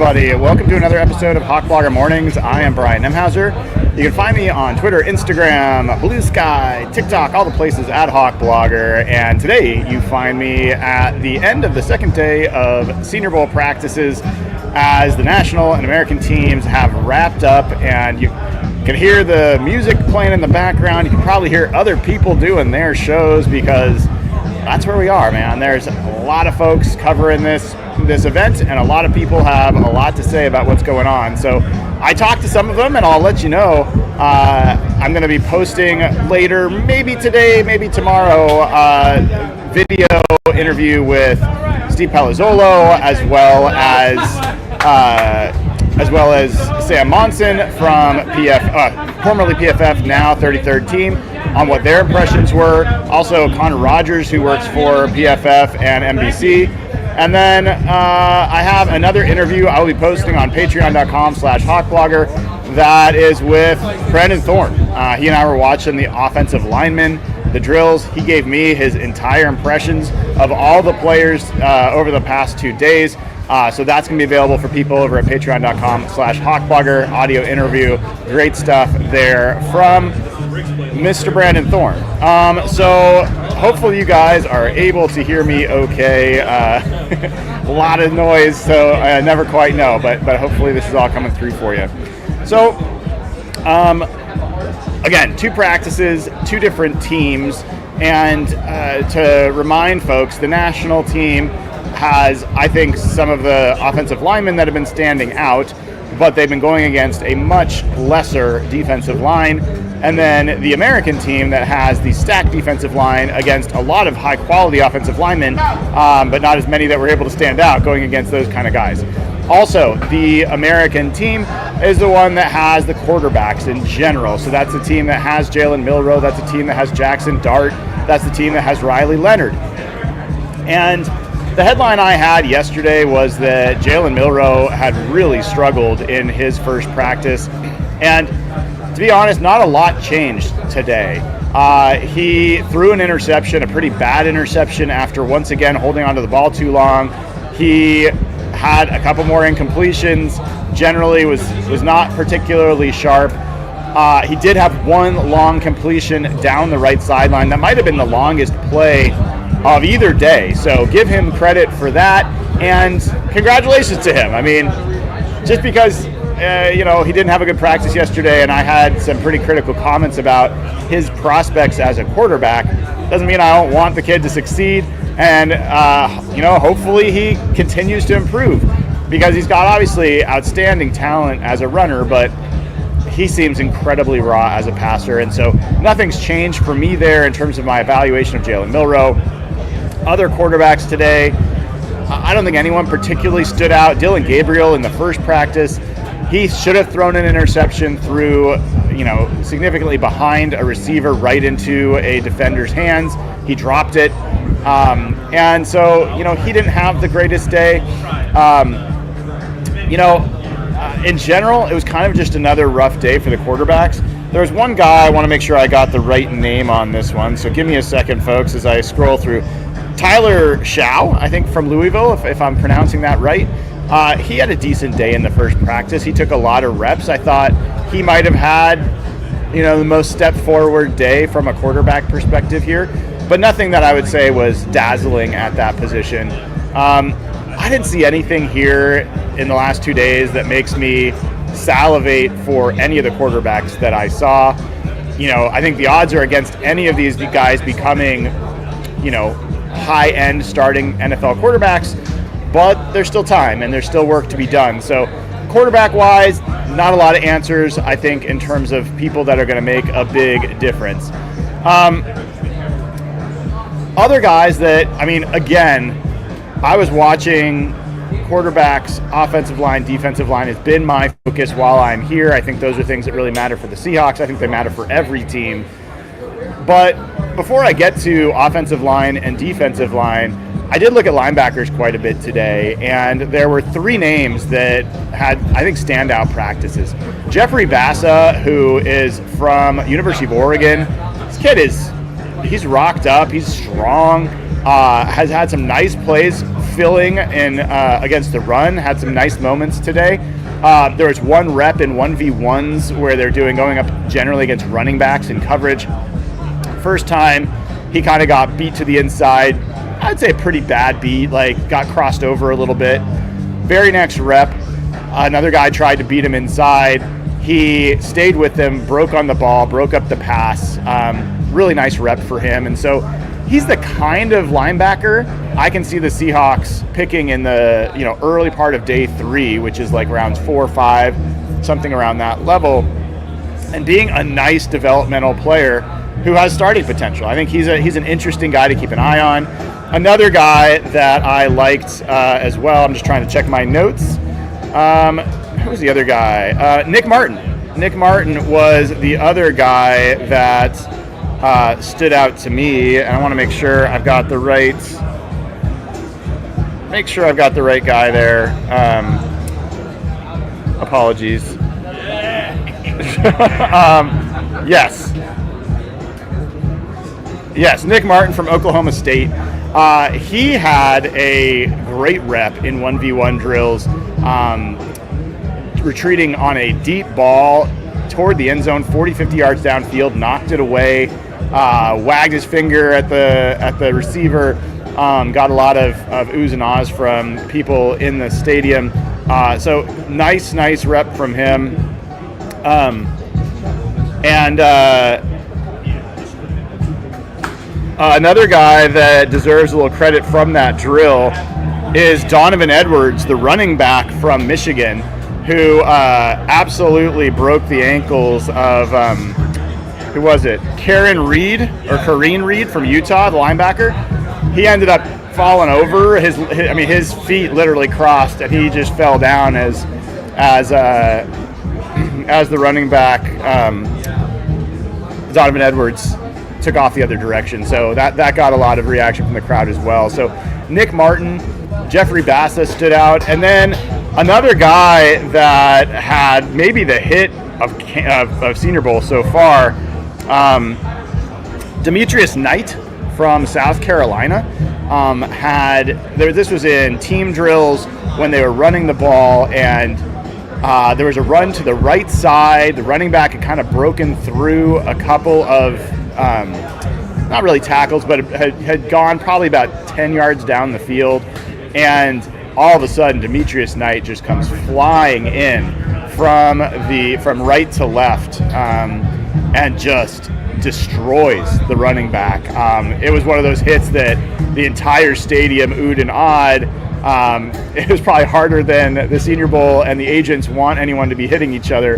everybody. Welcome to another episode of Hawk Blogger Mornings. I am Brian Nemhauser. You can find me on Twitter, Instagram, Blue Sky, TikTok, all the places at Hawk Blogger. And today you find me at the end of the second day of Senior Bowl practices as the national and American teams have wrapped up, and you can hear the music playing in the background. You can probably hear other people doing their shows because that's where we are, man. There's a lot of folks covering this event, and a lot of people have a lot to say about what's going on. So I talked to some of them, and I'll let you know. I'm going to be posting later, maybe today, maybe tomorrow, video interview with Steve Palazzolo, as well as Sam Monson from formerly PFF, now 33rd Team, on what their impressions were. Also, Connor Rogers, who works for PFF and NBC. And then I have another interview I will be posting on patreon.com/hawkblogger that is with Brandon Thorne. He and I were watching the offensive linemen, the drills. He gave me his entire impressions of all the players over the past 2 days. So that's going to be available for people over at patreon.com/hawkblogger. Audio interview. Great stuff there from Mr. Brandon Thorne. So hopefully you guys are able to hear me okay. A lot of noise, so I never quite know, but hopefully this is all coming through for you. So, again, 2 practices, 2 different teams, and to remind folks, the national team has, I think, some of the offensive linemen that have been standing out, but they've been going against a much lesser defensive line. And then the American team that has the stacked defensive line against a lot of high-quality offensive linemen, but not as many that were able to stand out going against those kind of guys. Also, the American team is the one that has the quarterbacks in general. So that's the team that has Jalen Milroe. That's the team that has Jackson Dart. That's the team that has Riley Leonard. And the headline I had yesterday was that Jalen Milroe had really struggled in his first practice. And to be honest, not a lot changed today. He threw an interception, a pretty bad interception, after once again holding onto the ball too long. He had a couple more incompletions. Generally was not particularly sharp. He did have one long completion down the right sideline. That might have been the longest play of either day. So give him credit for that, and congratulations to him. I mean, just because he didn't have a good practice yesterday, and I had some pretty critical comments about his prospects as a quarterback, doesn't mean I don't want the kid to succeed. And, hopefully he continues to improve, because he's got obviously outstanding talent as a runner, but he seems incredibly raw as a passer. And so nothing's changed for me there in terms of my evaluation of Jalen Milroe. Other quarterbacks today, I don't think anyone particularly stood out. Dylan Gabriel in the first practice, he should have thrown an interception through, significantly behind a receiver right into a defender's hands. He dropped it. And so, he didn't have the greatest day. In general, it was kind of just another rough day for the quarterbacks. There was one guy, I want to make sure I got the right name on this one, so give me a second, folks, as I scroll through. Tyler Shaa, I think, from Louisville, if I'm pronouncing that right. He had a decent day in the first practice. He took a lot of reps. I thought he might have had, the most step forward day from a quarterback perspective here, but nothing that I would say was dazzling at that position. I didn't see anything here in the last 2 days that makes me salivate for any of the quarterbacks that I saw. I think the odds are against any of these guys becoming, high-end starting NFL quarterbacks, but there's still time and there's still work to be done. So quarterback-wise, not a lot of answers, I think, in terms of people that are going to make a big difference. Other guys that, again, I was watching quarterbacks, offensive line, defensive line has been my focus while I'm here. I think those are things that really matter for the Seahawks. I think they matter for every team. But before I get to offensive line and defensive line, I did look at linebackers quite a bit today, and there were 3 names that had, I think, standout practices. Jeffrey Bassa, who is from University of Oregon. This kid he's rocked up, he's strong, has had some nice plays filling in against the run, had some nice moments today. There was one rep in 1v1s where they're going up generally against running backs in coverage. First time, he kind of got beat to the inside. I'd say a pretty bad beat, like got crossed over a little bit. Very next rep, another guy tried to beat him inside. He stayed with him, broke on the ball, broke up the pass. Really nice rep for him. And so he's the kind of linebacker I can see the Seahawks picking in the early part of day 3, which is like rounds 4 or 5, something around that level, and being a nice developmental player who has starting potential. I think he's an interesting guy to keep an eye on. Another guy that I liked as well, I'm just trying to check my notes. Who was the other guy? Nick Martin. Nick Martin was the other guy that stood out to me, and I want to make sure I've got the right guy there. Apologies. Yes, Nick Martin from Oklahoma State. He had a great rep in 1v1 drills, retreating on a deep ball toward the end zone, 40-50 yards downfield, knocked it away, wagged his finger at the receiver, got a lot of oohs and ahs from people in the stadium. So nice rep from him. Another guy that deserves a little credit from that drill is Donovan Edwards, the running back from Michigan, who absolutely broke the ankles of, who was it? Kareen Reed from Utah, the linebacker. He ended up falling over. His feet literally crossed, and he just fell down as the running back, Donovan Edwards, took off the other direction. So that got a lot of reaction from the crowd as well. So Nick Martin, Jeffrey Bassa stood out. And then another guy that had maybe the hit of Senior Bowl so far, Demetrius Knight from South Carolina, this was in team drills when they were running the ball, and there was a run to the right side. The running back had kind of broken through a couple of not really tackles, but had gone probably about 10 yards down the field, and all of a sudden Demetrius Knight just comes flying in from right to left, and just destroys the running back. It was one of those hits that the entire stadium oohed and awed. It was probably harder than the Senior Bowl and the agents want anyone to be hitting each other,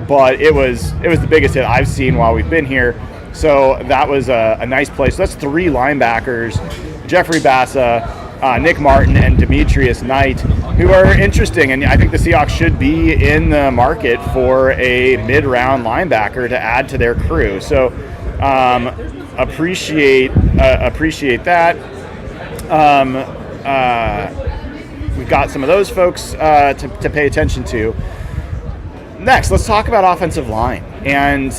but it was the biggest hit I've seen while we've been here. So that was a nice play. So that's 3 linebackers, Jeffrey Bassa, Nick Martin, and Demetrius Knight, who are interesting. And I think the Seahawks should be in the market for a mid-round linebacker to add to their crew. So appreciate that. We've got some of those folks to pay attention to. Next, let's talk about offensive line. And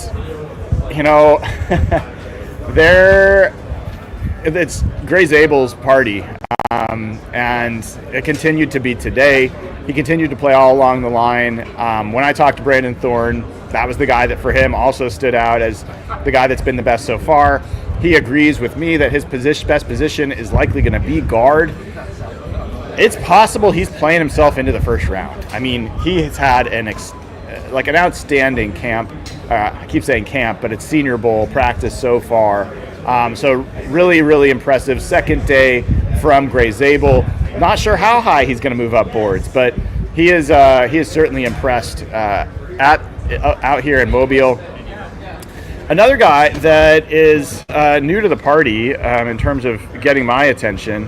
it's Gray Zabel's party, and it continued to be today. He continued to play all along the line. When I talked to Brandon Thorne, that was the guy that for him also stood out as the guy that's been the best so far. He agrees with me that his best position is likely going to be guard. It's possible he's playing himself into the first round. I mean, he has had an outstanding camp. I keep saying camp, but it's Senior Bowl practice so far. So really, really impressive second day from Gray Zabel. Not sure how high he's going to move up boards, but he is certainly impressed out here in Mobile. Another guy that is new to the party in terms of getting my attention.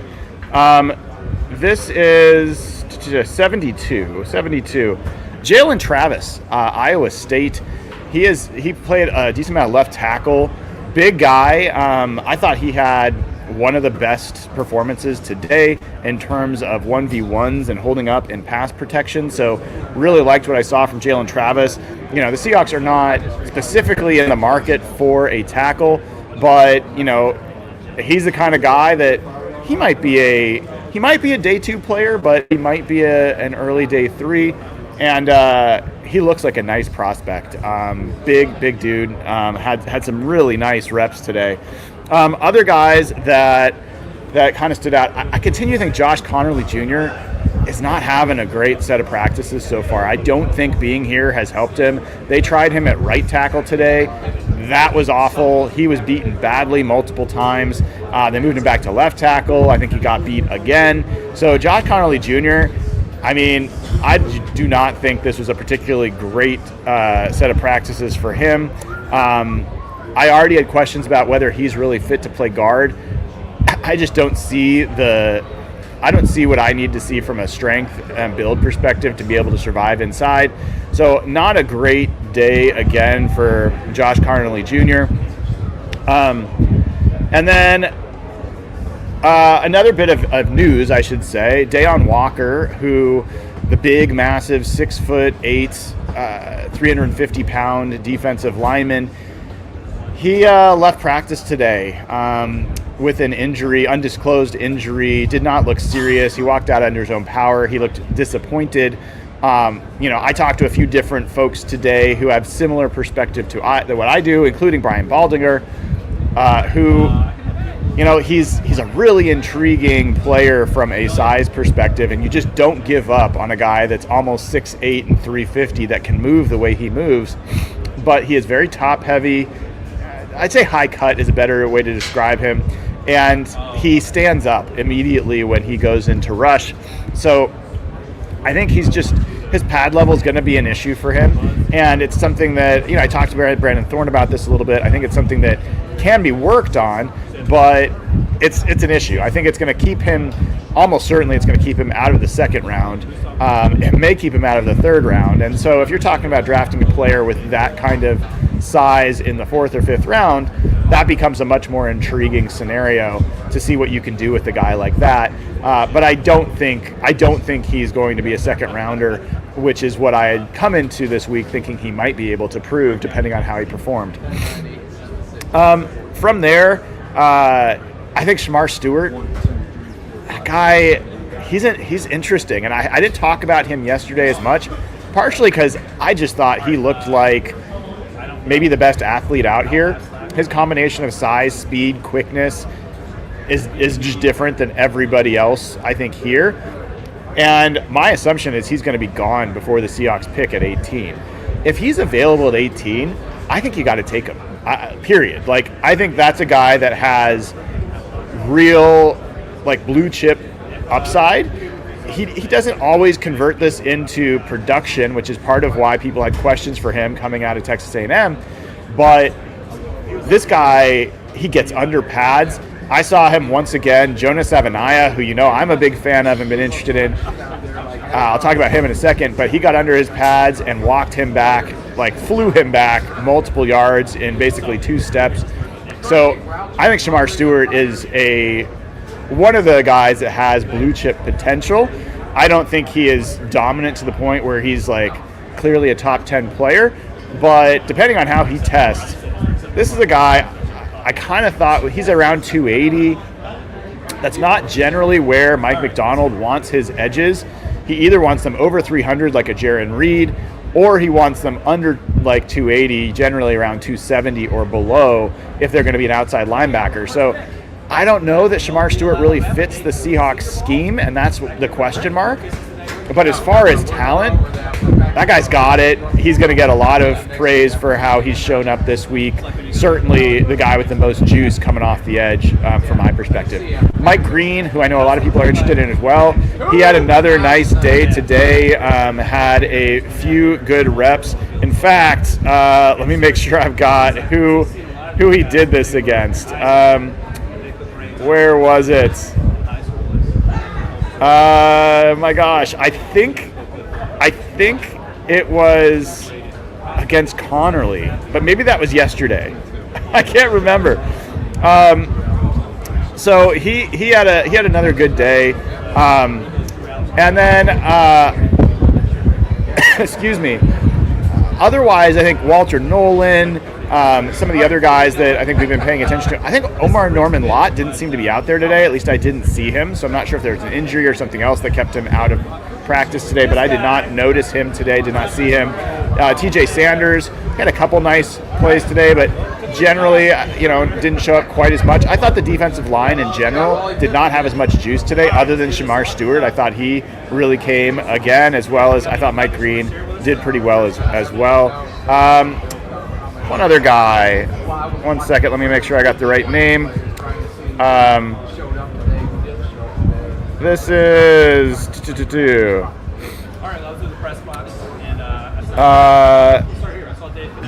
This is 72. Jaylen Travis, Iowa State. He played a decent amount of left tackle. Big guy. I thought he had one of the best performances today in terms of 1v1s and holding up in pass protection. So really liked what I saw from Jaylen Travis. The Seahawks are not specifically in the market for a tackle, but he's the kind of guy that he might be he might be a day 2 player, but he might be an early day 3. And he looks like a nice prospect. Big dude. Had some really nice reps today. Other guys that kind of stood out, I continue to think Josh Connerly Jr. is not having a great set of practices so far. I don't think being here has helped him. They tried him at right tackle today. That was awful. He was beaten badly multiple times. They moved him back to left tackle. I think he got beat again. So Josh Connerly Jr., I mean, I do not think this was a particularly great set of practices for him. I already had questions about whether he's really fit to play guard. I just don't see what I need to see from a strength and build perspective to be able to survive inside. So not a great day again for Josh Connerly Jr. And then another bit of news, I should say, Deon Walker, who the big, massive 6'8", 350-pound defensive lineman, he left practice today with an injury, undisclosed injury. Did not look serious. He walked out under his own power. He looked disappointed. I talked to a few different folks today who have similar perspective to what I do, including Brian Baldinger, who, he's a really intriguing player from a size perspective, and you just don't give up on a guy that's almost 6'8" and 350 that can move the way he moves. But he is very top heavy. I'd say high cut is a better way to describe him. And he stands up immediately when he goes into rush. So I think his pad level is going to be an issue for him. And it's something that, I talked to Brandon Thorne about this a little bit. I think it's something that can be worked on, but it's an issue. I think it's going to keep him, almost certainly it's going to keep him out of the second round. It may keep him out of the third round. And so if you're talking about drafting a player with that kind of size in the 4th or 5th round, that becomes a much more intriguing scenario to see what you can do with a guy like that. But I don't think he's going to be a second rounder, which is what I had come into this week thinking he might be able to prove, depending on how he performed. From there, I think Shamar Stewart, that guy, he's interesting, and I didn't talk about him yesterday as much, partially because I just thought he looked like maybe the best athlete out here. His combination of size, speed, quickness is just different than everybody else, I think, here. And my assumption is he's going to be gone before the Seahawks pick at 18. If he's available at 18, I think you got to take him, period. Like, I think that's a guy that has real, blue chip upside. He doesn't always convert this into production, which is part of why people had questions for him coming out of Texas A&M. But this guy, he gets under pads. I saw him once again, JonasSavani, who I'm a big fan of and been interested in. I'll talk about him in a second, but he got under his pads and walked him back, flew him back multiple yards in basically 2 steps. So I think Shamar Stewart is one of the guys that has blue chip potential. I don't think he is dominant to the point where he's clearly a top 10 player, but depending on how he tests, this is a guy I kind of thought he's around 280. That's not generally where Mike Macdonald wants his edges. He either wants them over 300 like a Jaron Reed, or he wants them under 280, generally around 270 or below if they're going to be an outside linebacker. So I don't know that Shamar Stewart really fits the Seahawks scheme, and that's the question mark. But as far as talent, that guy's got it. He's going to get a lot of praise for how he's shown up this week. Certainly the guy with the most juice coming off the edge from my perspective. Mike Green, who I know a lot of people are interested in as well, he had another nice day today, had a few good reps. In fact, let me make sure I've got who he did this against. Where was it? My gosh, I think it was against Connerly, but maybe that was yesterday. I can't remember. So he had another good day, and then excuse me. Otherwise, I think Walter Nolan, some of the other guys that I think we've been paying attention to. I think Omar Norman Lott didn't seem to be out there today. At least I didn't see him, so I'm not sure if there's an injury or something else that kept him out of practice today, but I did not notice him today, did not see him. TJ Sanders had a couple nice plays today, but generally, didn't show up quite as much. I thought the defensive line in general did not have as much juice today, other than Shamar Stewart. I thought he really came again, as well as I thought Mike Green did pretty well as well. One other guy. 1 second, let me make sure I got the right name. This is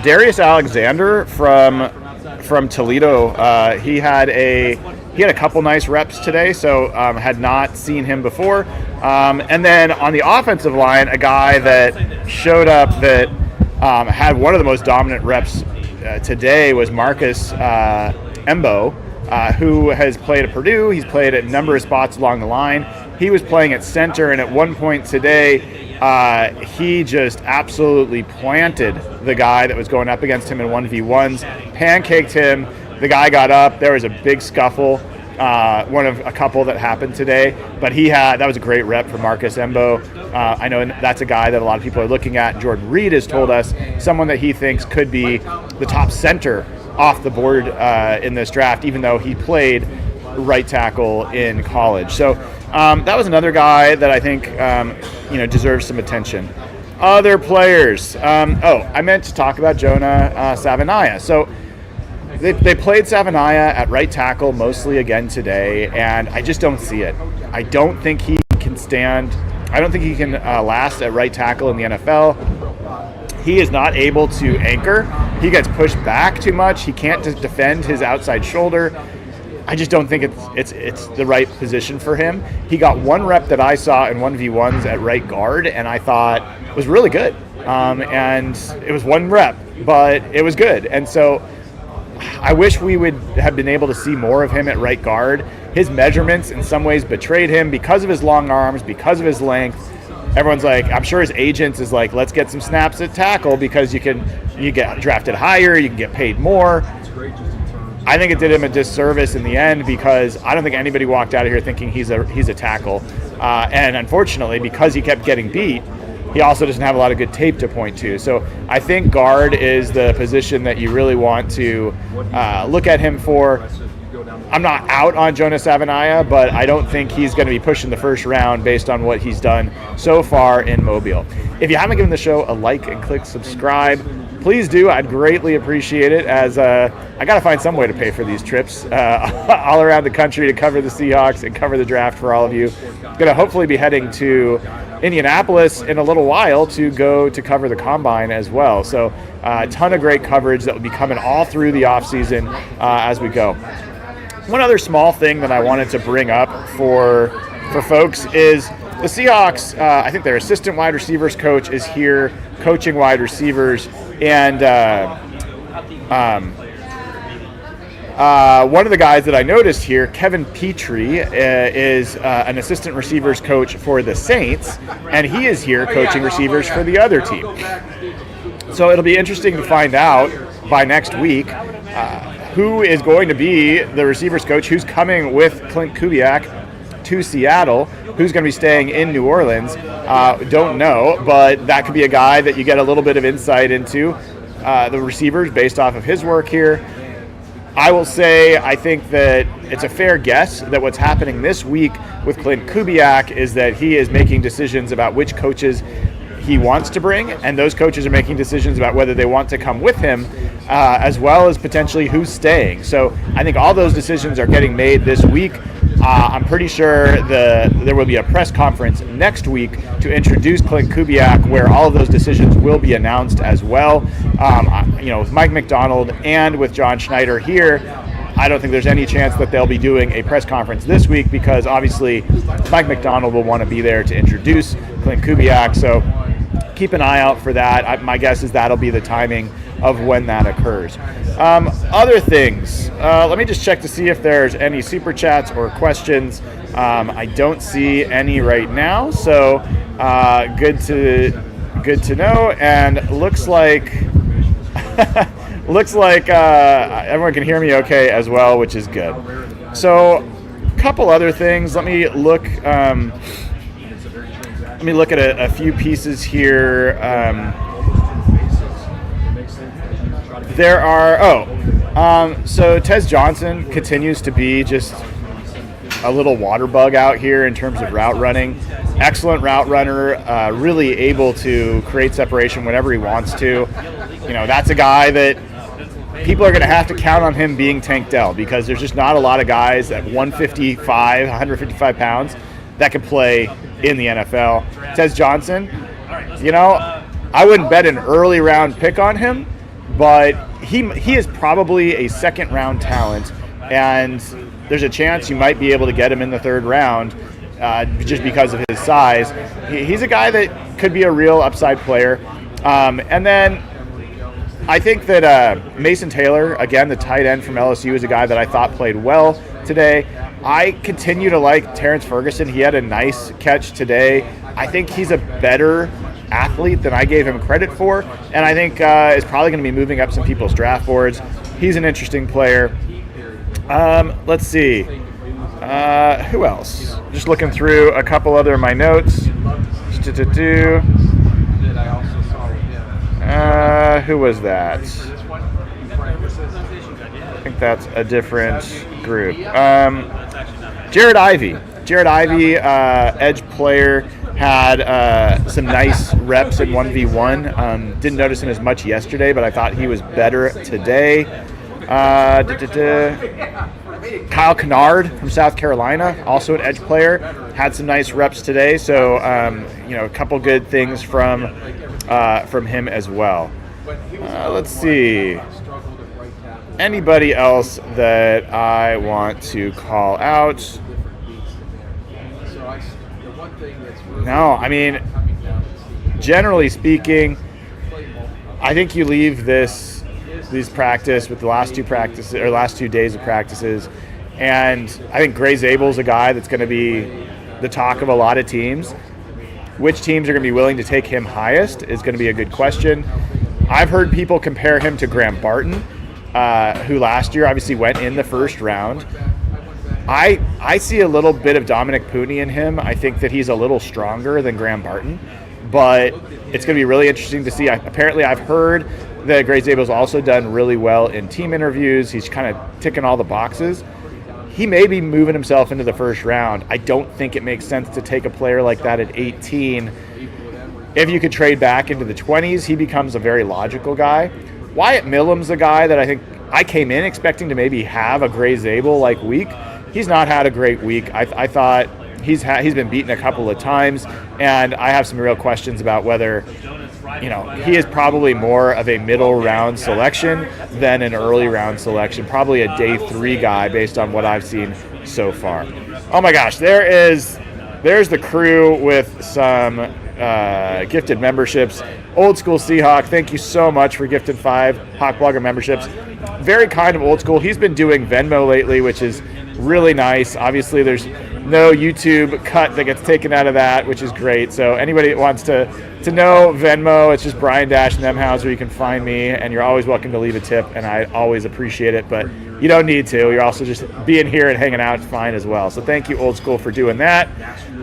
Darius Alexander from Toledo. He had a couple nice reps today, so had not seen him before. And then on the offensive line, a guy that showed up that had one of the most dominant reps today was Marcus Embo, who has played at Purdue. He's played at a number of spots along the line. He was playing at center, and at one point today, he just absolutely planted the guy that was going up against him in 1v1s, pancaked him. The guy got up. There was a big scuffle, one of a couple that happened today. But that was a great rep for Marcus Embo. I know that's a guy that a lot of people are looking at. Jordan Reed has told us someone that he thinks could be the top center off the board in this draft, even though he played right tackle in college. So that was another guy that I think deserves some attention. Other players. I meant to talk about JonasSavani. So they played Savani at right tackle mostly again today, and I just don't see it. I don't think he can stand. I don't think he can last at right tackle in the NFL. He is not able to anchor. He gets pushed back too much. He can't defend his outside shoulder. I just don't think it's the right position for him. He got one rep that I saw in 1v1s at right guard, and I thought was really good. And it was one rep, but it was good. And so I wish we would have been able to see more of him at right guard. His measurements in some ways betrayed him because of his long arms, because of his length. Everyone's like, I'm sure his agents is like, let's get some snaps at tackle because you get drafted higher, you can get paid more. I think it did him a disservice in the end because I don't think anybody walked out of here thinking he's a tackle. And unfortunately, because he kept getting beat, he also doesn't have a lot of good tape to point to. So I think guard is the position that you really want to look at him for. I'm not out on JonasSavani, but I don't think he's going to be pushing the first round based on what he's done so far in Mobile. If you haven't given the show a like and click subscribe, please do. I'd greatly appreciate it, as I got to find some way to pay for these trips all around the country to cover the Seahawks and cover the draft for all of you. Going to hopefully be heading to Indianapolis in a little while to go to cover the Combine as well. So a ton of great coverage that will be coming all through the offseason as we go. One other small thing that I wanted to bring up for folks is the Seahawks. I think their assistant wide receivers coach is here coaching wide receivers, and one of the guys that I noticed here, Kevin Petrie, is an assistant receivers coach for the Saints, and he is here coaching receivers for the other team. So it'll be interesting to find out by next week who is going to be the receivers coach, who's coming with Clint Kubiak to Seattle, who's going to be staying in New Orleans. Don't know, but that could be a guy that you get a little bit of insight into the receivers based off of his work here. I will say I think that it's a fair guess that what's happening this week with Clint Kubiak is that he is making decisions about which coaches he wants to bring, and those coaches are making decisions about whether they want to come with him, as well as potentially who's staying. So I think all those decisions are getting made this week. I'm pretty sure there will be a press conference next week to introduce Clint Kubiak, where all of those decisions will be announced as well. With Mike McDonald and with John Schneider here, I don't think there's any chance that they'll be doing a press conference this week because obviously Mike McDonald will want to be there to introduce Clint Kubiak. So keep an eye out for that. My guess is that'll be the timing of when that occurs. Other things, let me just check to see if there's any super chats or questions. I don't see any right now, so good Good to know. And looks like everyone can hear me okay as well, which is good. So, a couple other things. Let me look at a few pieces here. So Tez Johnson continues to be just a little water bug out here in terms of route running. Excellent route runner, really able to create separation whenever he wants to. That's a guy that people are going to have to count on him being Tank Dell, because there's just not a lot of guys at 155 pounds that can play in the NFL. Tez Johnson, I wouldn't bet an early round pick on him, but he is probably a second round talent, and there's a chance you might be able to get him in the third round just because of his size. He's a guy that could be a real upside player. And then I think that Mason Taylor, again, the tight end from LSU, is a guy that I thought played well today. I continue to like Terrence Ferguson. He had a nice catch today. I think he's a better athlete than I gave him credit for, and I think is probably going to be moving up some people's draft boards. He's an interesting player. Let's see. Who else? Just looking through a couple other of my notes. Who was that? I think that's a different group. Jared Ivey, edge player, had some nice reps in 1v1. Didn't notice him as much yesterday, but I thought he was better today. Kyle Kennard from South Carolina, also an edge player, had some nice reps today. So, a couple good things from him as well. Let's see. Anybody else that I want to call out? No, I mean, generally speaking, I think you leave these practice with the last two days of practices, and I think Gray Zabel's a guy that's going to be the talk of a lot of teams. Which teams are going to be willing to take him highest is going to be a good question. I've heard people compare him to Graham Barton, who last year obviously went in the first round. I see a little bit of Dominic Pooney in him. I think that he's a little stronger than Graham Barton, but it's going to be really interesting to see. Apparently, I've heard that Gray Zabel's also done really well in team interviews. He's kind of ticking all the boxes. He may be moving himself into the first round. I don't think it makes sense to take a player like that at 18. If you could trade back into the 20s, he becomes a very logical guy. Wyatt Millam's a guy that I think I came in expecting to maybe have a Gray Zabel-like week. He's not had a great week. I thought he's been beaten a couple of times, and I have some real questions about whether he is probably more of a middle round selection than an early round selection, probably a day 3 guy based on what I've seen so far. Oh my gosh, there's the crew with some gifted memberships. Old School Seahawk, thank you so much for gifting 5 Hawk Blogger memberships. Very kind of Old School. He's been doing Venmo lately, which is really nice. Obviously, there's no YouTube cut that gets taken out of that, which is great. So anybody that wants to know Venmo, it's just Brian Nemhauser. You can find me, and you're always welcome to leave a tip, and I always appreciate it. But you don't need to. You're also just being here and hanging out fine as well. So thank you, Old School, for doing that.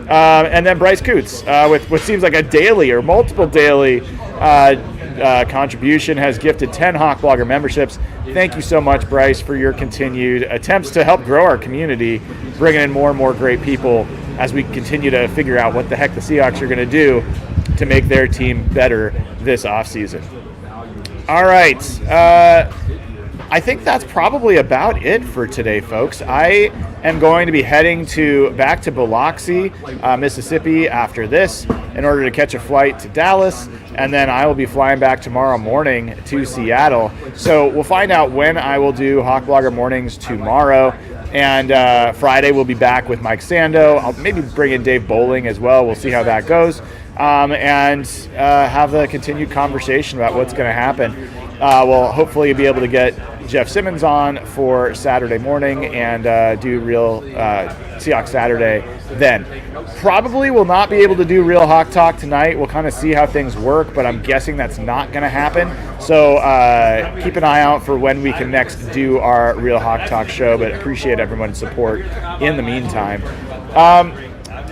And then Bryce Coots, with what seems like a daily or multiple daily contribution, has gifted 10 Hawk Blogger memberships. Thank you so much, Bryce, for your continued attempts to help grow our community, bringing in more and more great people as we continue to figure out what the heck the Seahawks are going to do to make their team better this offseason. All right. I think that's probably about it for today, folks. I am going to be heading back to Biloxi, Mississippi after this in order to catch a flight to Dallas, and then I will be flying back tomorrow morning to Seattle. So we'll find out when I will do Hawk Blogger Mornings tomorrow, and Friday we'll be back with Mike Sando. I'll maybe bring in Dave Bowling as well. We'll see how that goes. and have the continued conversation about what's going to happen. We'll hopefully be able to get Jeff Simmons on for Saturday morning and do Real Seahawks Saturday then. Probably will not be able to do Real Hawk Talk tonight. We'll kind of see how things work, but I'm guessing that's not going to happen. So keep an eye out for when we can next do our Real Hawk Talk show, but appreciate everyone's support in the meantime.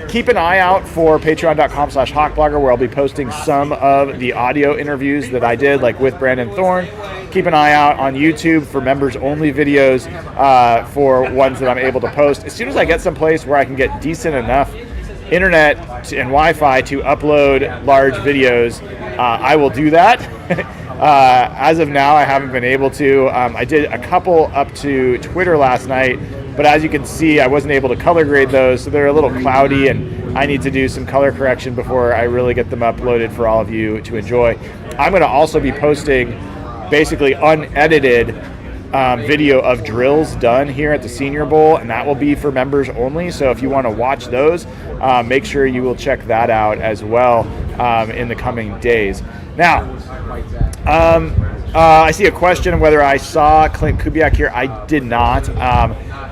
Keep an eye out for patreon.com/hawkblogger, where I'll be posting some of the audio interviews that I did, like with Brandon Thorne. Keep an eye out on YouTube for members-only videos for ones that I'm able to post. As soon as I get someplace where I can get decent enough internet and Wi-Fi to upload large videos, I will do that. As of now, I haven't been able to. I did a couple up to Twitter last night, but as you can see, I wasn't able to color grade those, so they're a little cloudy, and I need to do some color correction before I really get them uploaded for all of you to enjoy. I'm going to also be posting basically unedited video of drills done here at the Senior Bowl, and that will be for members only. So if you want to watch those, make sure you will check that out as well in the coming days. Now, I see a question whether I saw Clint Kubiak here. I did not.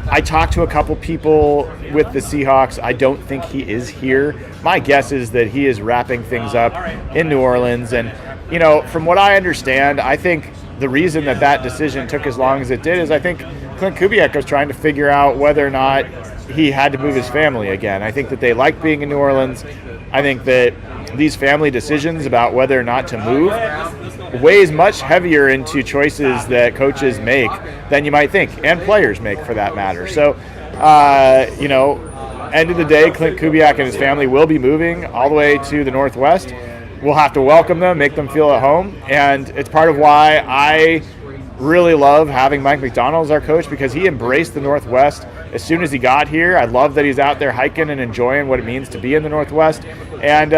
I talked to a couple people with the Seahawks. I don't think he is here. My guess is that he is wrapping things up in New Orleans. And, you know, from what I understand, I think the reason that decision took as long as it did is I think Clint Kubiak was trying to figure out whether or not he had to move his family again. I think that they like being in New Orleans. I think that these family decisions about whether or not to move weighs much heavier into choices that coaches make than you might think, and players make for that matter. So, you know, end of the day, Clint Kubiak and his family will be moving all the way to the Northwest. We'll have to welcome them, make them feel at home, and it's part of why I really love having Mike Macdonald as our coach, because he embraced the Northwest as soon as he got here. I love that he's out there hiking and enjoying what it means to be in the Northwest. And,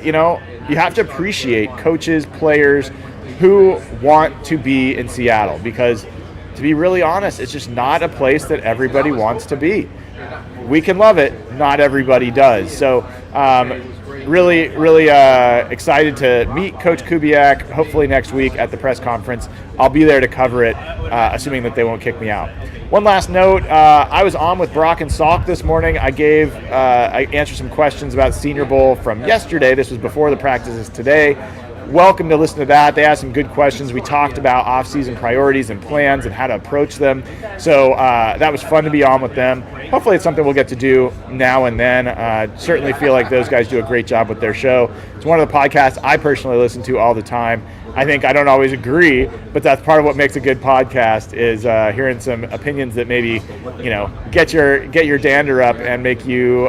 you know, you have to appreciate coaches, players who want to be in Seattle, because to be really honest, it's just not a place that everybody wants to be. We can love it, not everybody does. So really excited to meet Coach Kubiak, hopefully next week at the press conference. I'll be there to cover it, assuming that they won't kick me out. One last note, I was on with Brock and Salk this morning. I answered some questions about Senior Bowl from yesterday. This was before the practices today. Welcome to listen to that. They asked some good questions. We talked about off-season priorities and plans and how to approach them. So that was fun to be on with them. Hopefully it's something we'll get to do now and then. Certainly feel like those guys do a great job with their show. It's one of the podcasts I personally listen to all the time. I think I don't always agree, but that's part of what makes a good podcast, is hearing some opinions that maybe, you know, get your dander up and make you,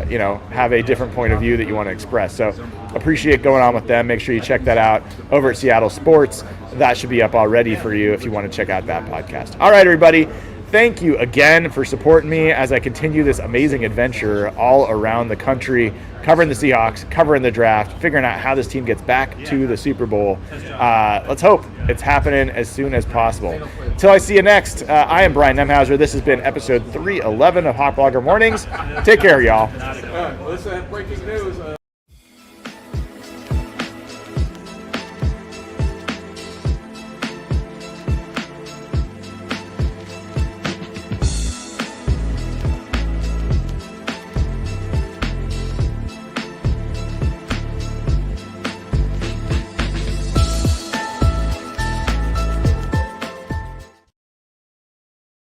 you know, have a different point of view that you want to express. So appreciate going on with them. Make sure you check that out over at Seattle Sports. That should be up already for you if you want to check out that podcast. All right, everybody. Thank you again for supporting me as I continue this amazing adventure all around the country, covering the Seahawks, covering the draft, figuring out how this team gets back to the Super Bowl. Let's hope it's happening as soon as possible. Until I see you next, I am Brian Nemhauser. This has been episode 311 of Hawk Blogger Mornings. Take care, y'all. Listen, breaking news.